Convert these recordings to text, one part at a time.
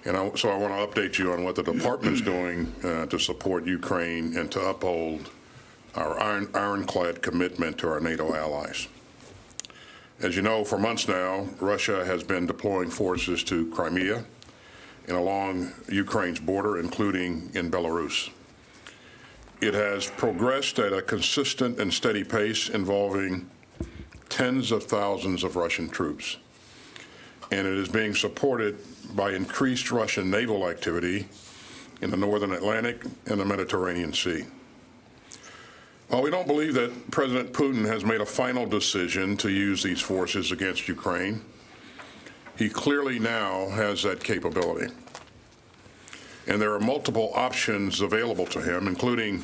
So I want to update you on what the department's doing to support Ukraine and to uphold our ironclad commitment to our NATO allies. As you know, for months now, Russia has been deploying forces to Crimea and along Ukraine's border, including in Belarus. It has progressed at a consistent and steady pace involving tens of thousands of Russian troops. And it is being supported by increased Russian naval activity in the northern Atlantic and the Mediterranean Sea. While we don't believe that President Putin has made a final decision to use these forces against Ukraine, he clearly now has that capability. And there are multiple options available to him, including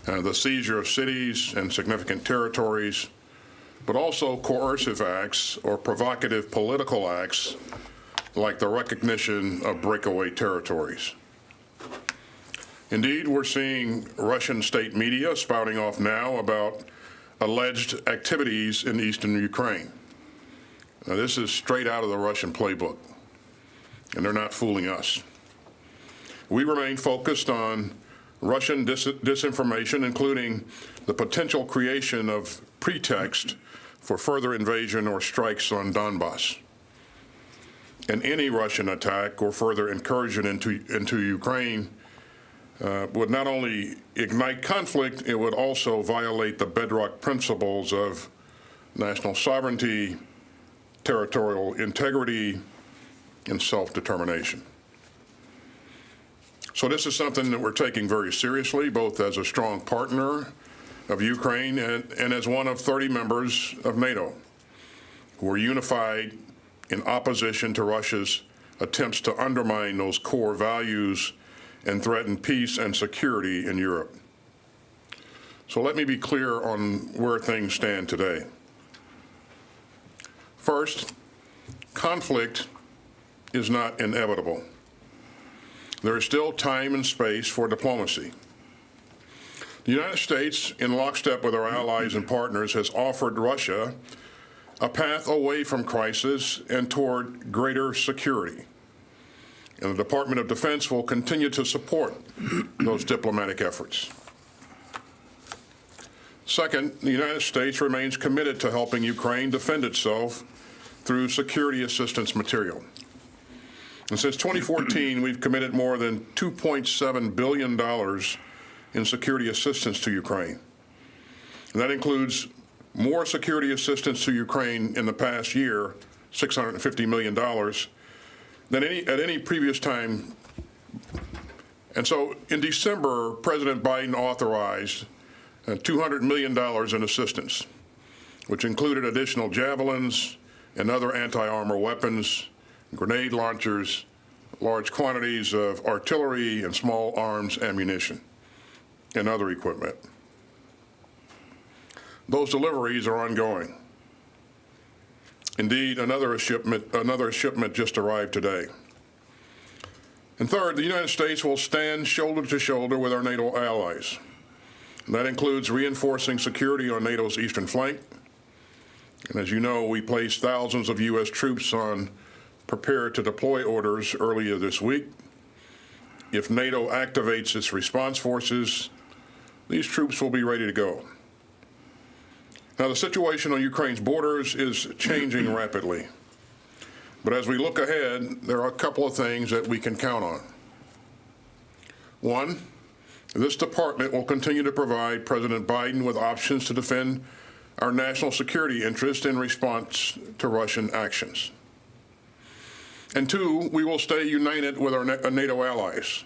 the seizure of cities and significant territories, but also coercive acts or provocative political acts like the recognition of breakaway territories. Indeed, we're seeing Russian state media spouting off now about alleged activities in eastern Ukraine. Now, this is straight out of the Russian playbook, and they're not fooling us. We remain focused on Russian disinformation, including the potential creation of pretext for further invasion or strikes on Donbass. And any Russian attack or further incursion into Ukraine would not only ignite conflict, it would also violate the bedrock principles of national sovereignty, territorial integrity, and self-determination. So this is something that we're taking very seriously, both as a strong partner of Ukraine and as one of 30 members of NATO, who are unified in opposition to Russia's attempts to undermine those core values and threaten peace and security in Europe. So let me be clear on where things stand today. First, conflict is not inevitable. There is still time and space for diplomacy. The United States, in lockstep with our allies and partners, has offered Russia a path away from crisis and toward greater security. And the Department of Defense will continue to support those diplomatic efforts. Second, the United States remains committed to helping Ukraine defend itself through security assistance material. And since 2014, we've committed more than $2.7 billion in security assistance to Ukraine. And that includes more security assistance to Ukraine in the past year, $650 million, than at any previous time. And so in December, President Biden authorized $200 million in assistance, which included additional javelins and other anti-armor weapons, grenade launchers, large quantities of artillery and small arms ammunition, and other equipment. Those deliveries are ongoing. Indeed, another shipment just arrived today. And third, the United States will stand shoulder to shoulder with our NATO allies. And that includes reinforcing security on NATO's eastern flank. And as you know, we placed thousands of U.S. troops on prepare to deploy orders earlier this week. If NATO activates its response forces, these troops will be ready to go. Now, the situation on Ukraine's borders is changing rapidly. But as we look ahead, there are a couple of things that we can count on. One, this department will continue to provide President Biden with options to defend our national security interest in response to Russian actions. And two, we will stay united with our NATO allies.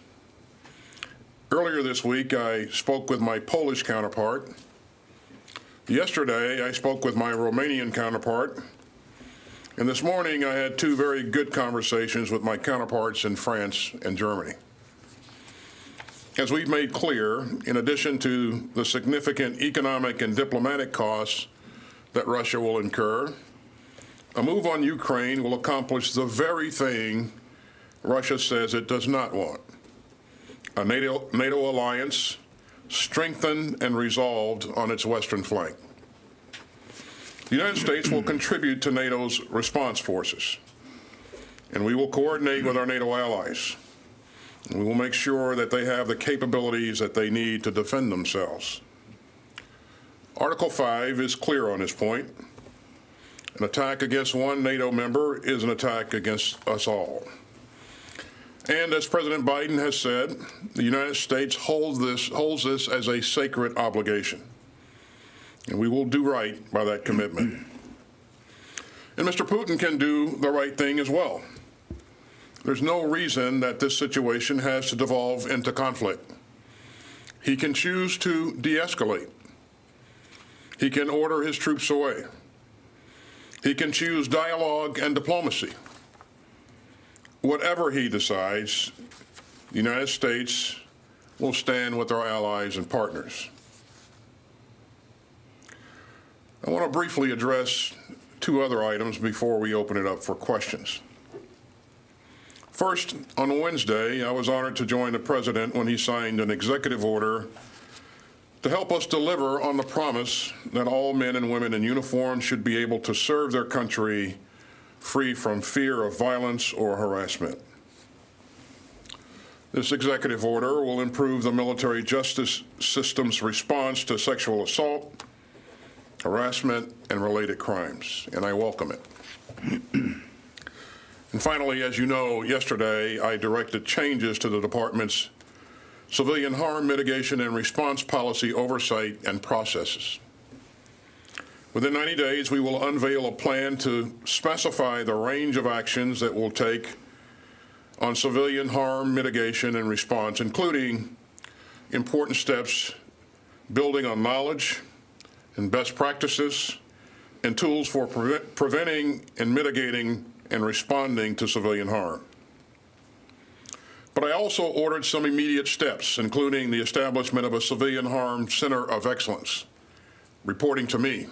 Earlier this week, I spoke with my Polish counterpart. Yesterday, I spoke with my Romanian counterpart. And this morning, I had two very good conversations with my counterparts in France and Germany. As we've made clear, in addition to the significant economic and diplomatic costs that Russia will incur, a move on Ukraine will accomplish the very thing Russia says it does not want: a NATO alliance strengthened and resolved on its western flank. The United States will contribute to NATO's response forces. and we will coordinate with our NATO allies. And we will make sure that they have the capabilities that they need to defend themselves. Article 5 is clear on this point. An attack against one NATO member is an attack against us all. And as President Biden has said, the United States holds this as a sacred obligation. And we will do right by that commitment. And Mr. Putin can do the right thing as well. There's no reason that this situation has to devolve into conflict. He can choose to de-escalate. He can order his troops away. He can choose dialogue and diplomacy. Whatever he decides, the United States will stand with our allies and partners. I want to briefly address two other items before we open it up for questions. First, on Wednesday, I was honored to join the President when he signed an executive order to help us deliver on the promise that all men and women in uniform should be able to serve their country free from fear of violence or harassment. This executive order will improve the military justice system's response to sexual assault, harassment, and related crimes, and I welcome it. And finally, as you know, yesterday I directed changes to the department's civilian harm mitigation and response policy oversight and processes. Within 90 days, we will unveil a plan to specify the range of actions that we'll take on civilian harm mitigation and response, including important steps building on knowledge and best practices and tools for preventing and mitigating and responding to civilian harm. But I also ordered some immediate steps, including the establishment of a Civilian Harm Center of Excellence, reporting to me,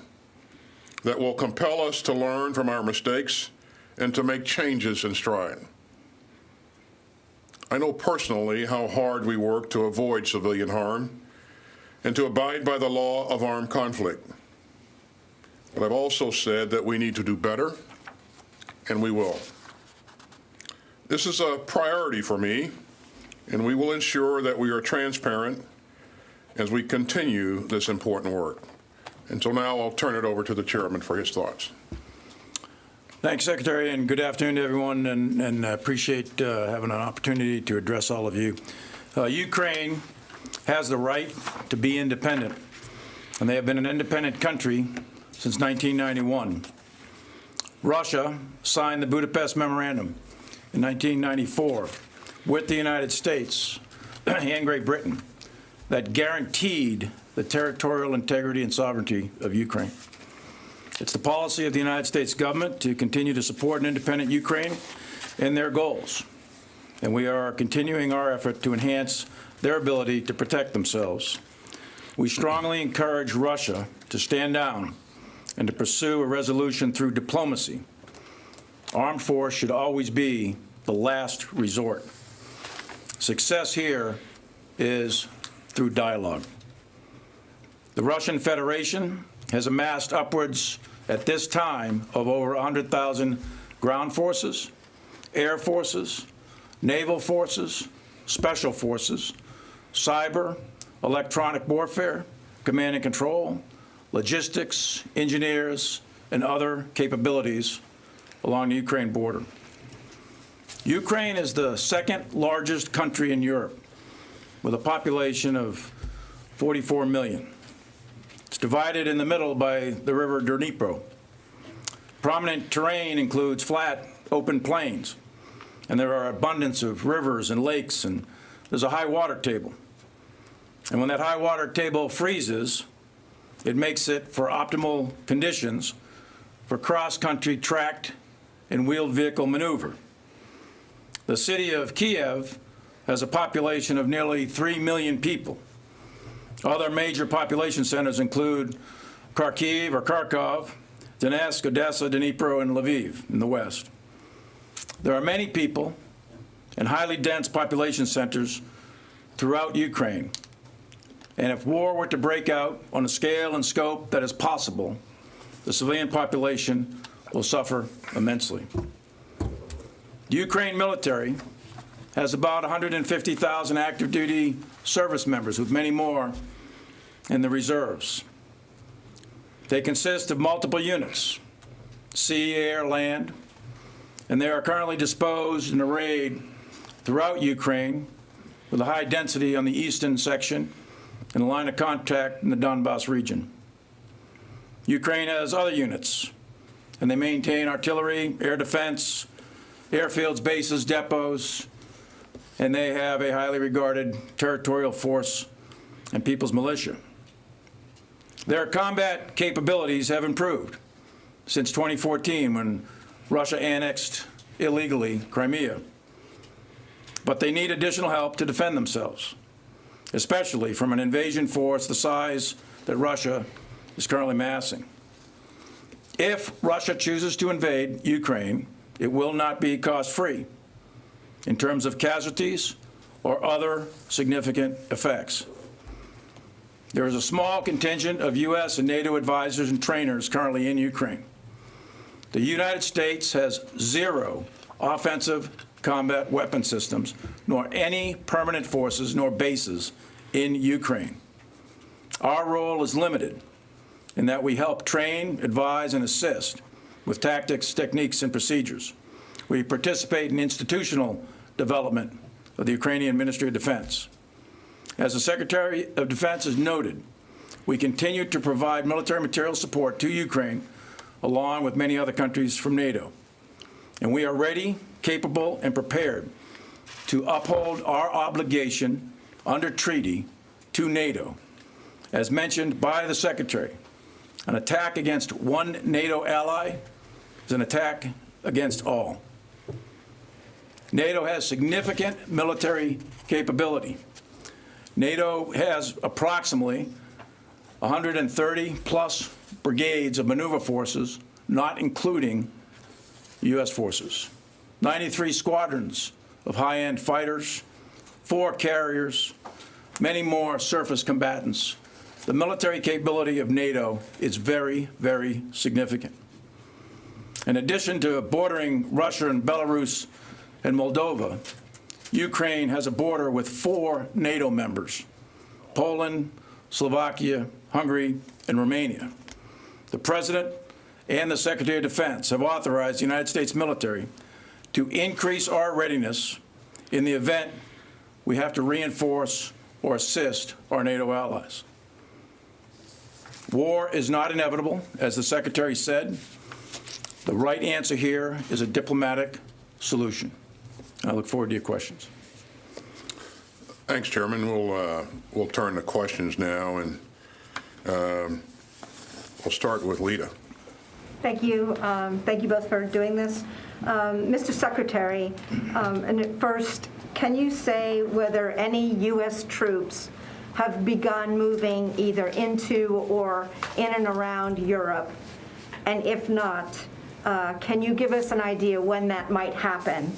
that will compel us to learn from our mistakes and to make changes in stride. I know personally how hard we work to avoid civilian harm and to abide by the law of armed conflict. But I've also said that we need to do better, and we will. This is a priority for me, and we will ensure that we are transparent as we continue this important work. And so now I'll turn it over to the chairman for his thoughts. Thanks, Secretary, and good afternoon to everyone, and appreciate having an opportunity to address all of you. Ukraine has the right to be independent, and they have been an independent country since 1991. Russia signed the Budapest Memorandum in 1994 with the United States and Great Britain that guaranteed the territorial integrity and sovereignty of Ukraine. It's the policy of the United States government to continue to support an independent Ukraine and their goals, and we are continuing our effort to enhance their ability to protect themselves. We strongly encourage Russia to stand down and to pursue a resolution through diplomacy. Armed force should always be the last resort. Success here is through dialogue. The Russian Federation has amassed upwards, at this time, of over 100,000 ground forces, air forces, naval forces, special forces, cyber, electronic warfare, command and control, logistics, engineers, and other capabilities along the Ukraine border. Ukraine is the second largest country in Europe, with a population of 44 million. It's divided in the middle by the river Dnipro. Prominent terrain includes flat, open plains, and there are abundance of rivers and lakes, and there's a high water table. And when that high water table freezes, it makes it for optimal conditions for cross-country tracked and wheeled vehicle maneuver. The city of Kiev has a population of nearly 3 million people. Other major population centers include Kharkiv or Kharkov, Donetsk, Odessa, Dnipro, and Lviv in the west. There are many people and highly dense population centers throughout Ukraine. And if war were to break out on a scale and scope that is possible, the civilian population will suffer immensely. The Ukraine military has about 150,000 active duty service members, with many more in the reserves. They consist of multiple units, sea, air, land, and they are currently disposed and arrayed throughout Ukraine with a high density on the eastern section and a line of contact in the Donbass region. Ukraine has other units, and they maintain artillery, air defense, airfields, bases, depots, and they have a highly regarded territorial force and people's militia. Their combat capabilities have improved since 2014, when Russia annexed illegally Crimea. But they need additional help to defend themselves, especially from an invasion force the size that Russia is currently massing. If Russia chooses to invade Ukraine, it will not be cost-free in terms of casualties or other significant effects. There is a small contingent of U.S. and NATO advisors and trainers currently in Ukraine. The United States has zero offensive combat weapon systems, nor any permanent forces nor bases in Ukraine. Our role is limited in that we help train, advise, and assist with tactics, techniques, and procedures. We participate in institutional development of the Ukrainian Ministry of Defense. As the Secretary of Defense has noted, we continue to provide military material support to Ukraine, along with many other countries from NATO. And we are ready, capable, and prepared to uphold our obligation under treaty to NATO. As mentioned by the Secretary, an attack against one NATO ally is an attack against all. NATO has significant military capability. NATO has approximately 130-plus brigades of maneuver forces, not including U.S. forces, 93 squadrons of high-end fighters, 4 carriers, many more surface combatants. The military capability of NATO is very, very significant. In addition to bordering Russia and Belarus and Moldova, Ukraine has a border with 4 NATO members: Poland, Slovakia, Hungary, and Romania. The President and the Secretary of Defense have authorized the United States military to increase our readiness in the event we have to reinforce or assist our NATO allies. War is not inevitable, as the Secretary said. The right answer here is a diplomatic solution. I look forward to your questions. Thanks, Chairman. We'll turn to questions now, and we'll start with Lita. Thank you. Thank you both for doing this. Mr. Secretary, and at first, can you say whether any U.S. troops have begun moving either into or in and around Europe? And if not, can you give us an idea when that might happen?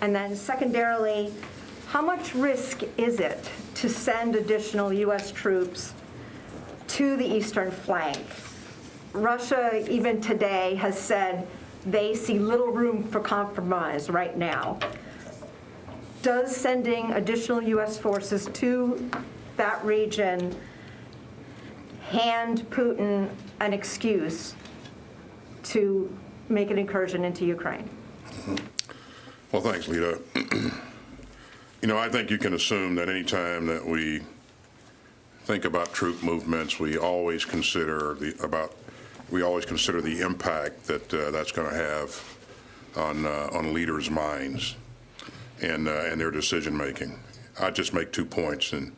And then secondarily, how much risk is it to send additional U.S. troops to the eastern flank? Russia, even today, has said they see little room for compromise right now. Does sending additional U.S. forces to that region hand Putin an excuse to make an incursion into Ukraine? Well, thanks, Lita. You know, I think you can assume that any time that we think about troop movements, we always consider the impact that that's going to have on leaders' minds and their decision making. I just make 2 points, and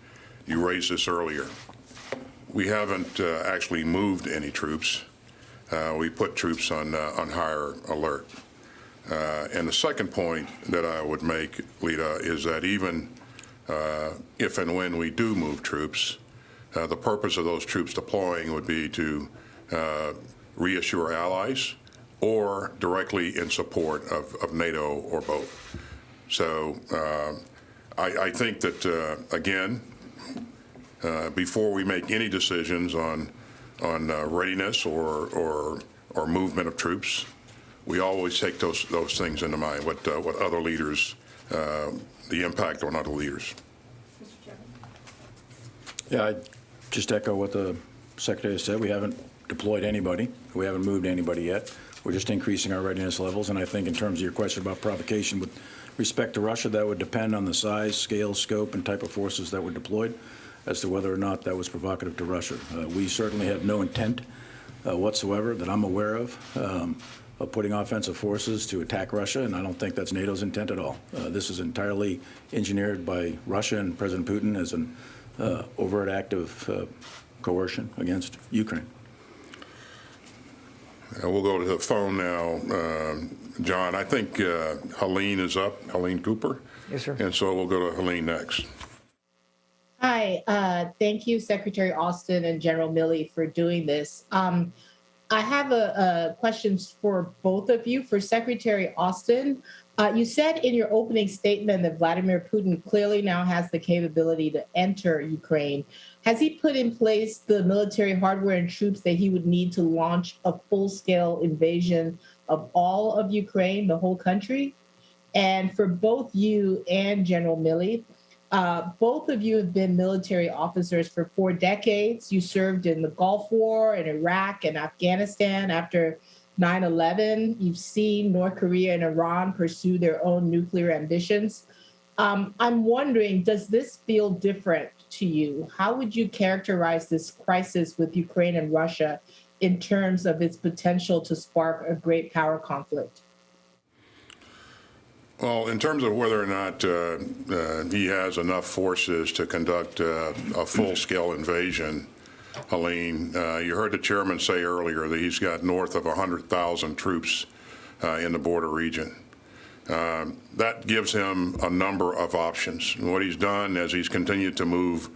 you raised this earlier. We haven't actually moved any troops. We put troops on higher alert. And the second point that I would make, Lita, is that even if and when we do move troops, the purpose of those troops deploying would be to reassure allies or directly in support of NATO or both. So I think that, again, before we make any decisions on readiness or movement of troops, we always take those things into mind, what other leaders, the impact on other leaders. Yeah, I just echo what the Secretary said. We haven't deployed anybody. We haven't moved anybody yet. We're just increasing our readiness levels. And I think in terms of your question about provocation with respect to Russia, that would depend on the size, scale, scope, and type of forces that were deployed as to whether or not that was provocative to Russia. We certainly have no intent whatsoever that I'm aware of putting offensive forces to attack Russia, and I don't think that's NATO's intent at all. This is entirely engineered by Russia and President Putin as an overt act of coercion against Ukraine. We'll go to the phone now. John, I think Helene is up, Helene Cooper. Yes, sir. And so we'll go to Helene next. Hi, thank you, Secretary Austin and General Milley, for doing this. I have a questions for both of you. For Secretary Austin, you said in your opening statement that Vladimir Putin clearly now has the capability to enter Ukraine. Has he put in place the military hardware and troops that he would need to launch a full-scale invasion of all of Ukraine, the whole country? And for both you and General Milley, both of you have been military officers for 4 decades. You served in the Gulf War, in Iraq, and Afghanistan after 9/11. You've seen North Korea and Iran pursue their own nuclear ambitions. I'm wondering, does this feel different to you? How would you characterize this crisis with Ukraine and Russia in terms of its potential to spark a great power conflict? Well, in terms of whether or not he has enough forces to conduct a full-scale invasion, Helene, you heard the chairman say earlier that he's got north of 100,000 troops in the border region. That gives him a number of options. And what he's done as he's continued to move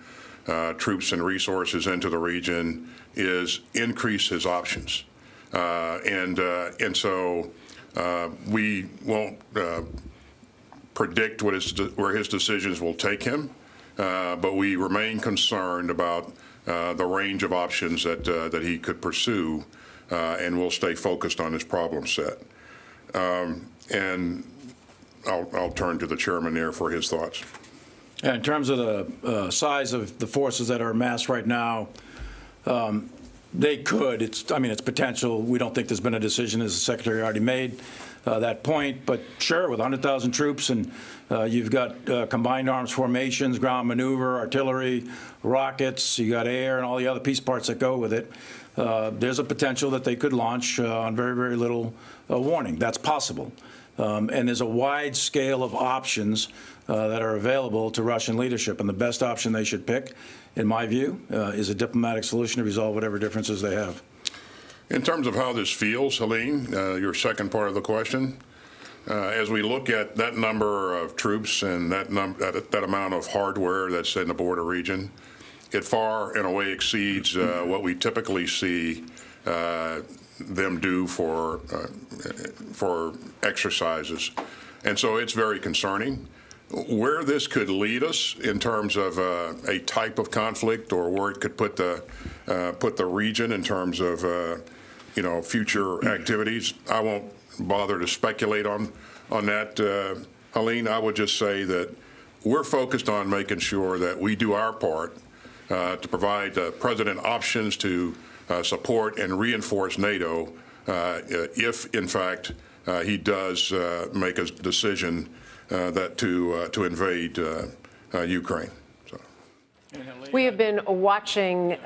troops and resources into the region is increase his options. And so we won't predict where his decisions will take him, but we remain concerned about the range of options that he could pursue, and we'll stay focused on his problem set. And I'll turn to the chairman there for his thoughts. Yeah, in terms of the size of the forces that are amassed right now, they could. It's potential. We don't think there's been a decision, as the Secretary already made that point. But sure, with 100,000 troops, and you've got combined arms formations, ground maneuver, artillery, rockets, you got air, and all the other piece parts that go with it. There's a potential that they could launch on very, very little warning. That's possible. And there's a wide scale of options that are available to Russian leadership. And the best option they should pick, in my view, is a diplomatic solution to resolve whatever differences they have. In terms of how this feels, Helene, your second part of the question, as we look at that number of troops and that amount of hardware that's in the border region, it far and away exceeds what we typically see them do for exercises. And so it's very concerning. Where this could lead us in terms of a type of conflict, or where it could put the region in terms of future activities, I won't bother to speculate on that, Helene. I would just say that we're focused on making sure that we do our part to provide the president options to support and reinforce NATO if, in fact, he does make a decision to invade Ukraine. So. We have been watching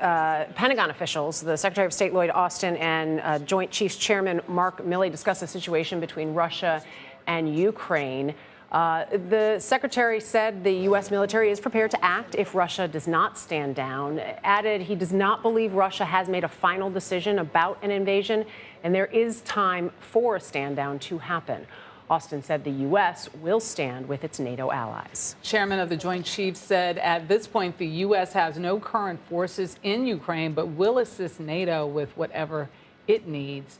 Pentagon officials, the Secretary of State Lloyd Austin and Joint Chiefs Chairman Mark Milley, discuss the situation between Russia and Ukraine. The Secretary said the U.S. military is prepared to act if Russia does not stand down, added he does not believe Russia has made a final decision about an invasion, and there is time for a stand down to happen. Austin said the U.S. will stand with its NATO allies. Chairman of the Joint Chiefs said at this point the U.S. has no current forces in Ukraine, but will assist NATO with whatever it needs.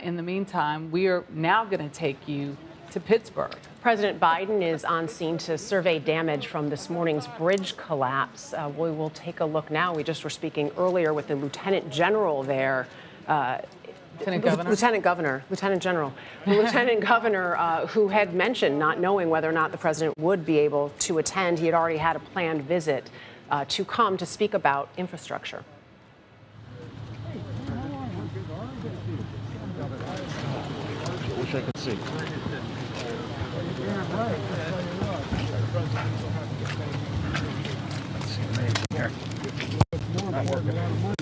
In the meantime, we are now going to take you to Pittsburgh. President Biden is on scene to survey damage from this morning's bridge collapse. We will take a look now. We just were speaking earlier with the Lieutenant General there. Lieutenant Governor? Lieutenant General. The Lieutenant Governor who had mentioned not knowing whether or not the president would be able to attend. He had already had a planned visit to come to speak about infrastructure. Wish I could see. Not working.